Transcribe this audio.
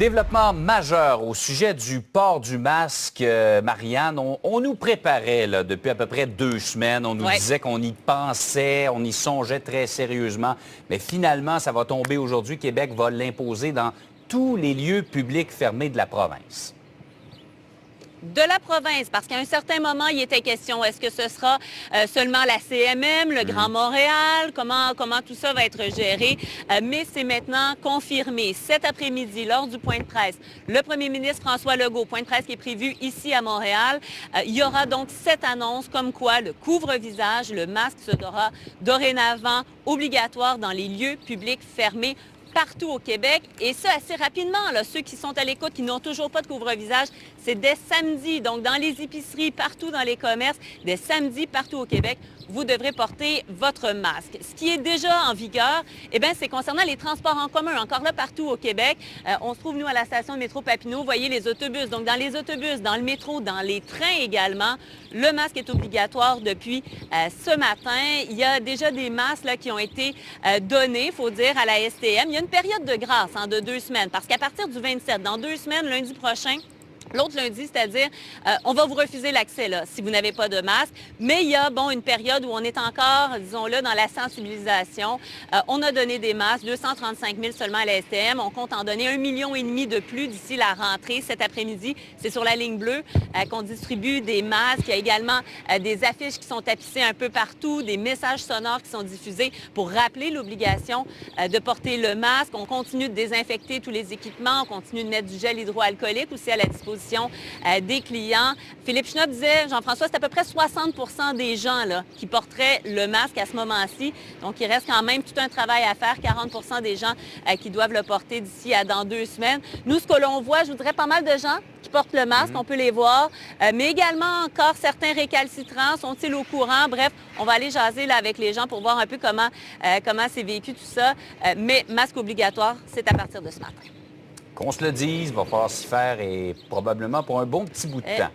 Développement majeur au sujet du port du masque, Marianne. On nous préparait là, depuis à peu près 2 semaines. On nous disait qu'on y pensait, on y songeait très sérieusement. Mais finalement, ça va tomber aujourd'hui. Québec va l'imposer dans tous les lieux publics fermés de la province. De la province, parce qu'à un certain moment, il était question, est-ce que ce sera seulement la CMM, le Grand Montréal, comment tout ça va être géré, mais c'est maintenant confirmé. Cet après-midi, lors du point de presse, le premier ministre François Legault, point de presse qui est prévu ici à Montréal, il y aura donc cette annonce comme quoi le couvre-visage, le masque sera dorénavant obligatoire dans les lieux publics fermés partout au Québec, et ça assez rapidement. Là. Ceux qui sont à l'écoute, qui n'ont toujours pas de couvre-visage, c'est dès samedi. Donc, dans les épiceries, partout dans les commerces, dès samedi, partout au Québec, vous devrez porter votre masque. Ce qui est déjà en vigueur, eh bien, c'est concernant les transports en commun. Encore là, partout au Québec, on se trouve, nous, à la station de métro Papineau. Vous voyez les autobus. Donc, dans les autobus, dans le métro, dans les trains également, le masque est obligatoire depuis ce matin. Il y a déjà des masques là, qui ont été donnés, il faut dire, à la STM. Il y a une période de grâce de 2 semaines, parce qu'à partir du 27, dans 2 semaines, lundi prochain, l'autre lundi, c'est-à-dire, on va vous refuser l'accès là, si vous n'avez pas de masque. Mais il y a, une période où on est encore, disons-le, dans la sensibilisation. On a donné des masques, 235 000 seulement à la STM. On compte en donner 1,5 million de plus d'ici la rentrée cet après-midi. C'est sur la ligne bleue qu'on distribue des masques. Il y a également des affiches qui sont tapissées un peu partout, des messages sonores qui sont diffusés pour rappeler l'obligation de porter le masque. On continue de désinfecter tous les équipements. On continue de mettre du gel hydroalcoolique aussi à la disposition des clients. Philippe Chenot disait, Jean-François, c'est à peu près 60 des gens là, qui porteraient le masque à ce moment-ci. Donc, il reste quand même tout un travail à faire. 40 des gens qui doivent le porter d'ici à dans 2 semaines. Nous, ce que l'on voit, je voudrais pas mal de gens qui portent le masque, on peut les voir, mais également encore certains récalcitrants, sont-ils au courant? Bref, on va aller jaser là, avec les gens pour voir un peu comment c'est vécu tout ça. Mais masque obligatoire, c'est à partir de ce matin. Qu'on se le dise, il va falloir s'y faire et probablement pour un bon petit bout de temps.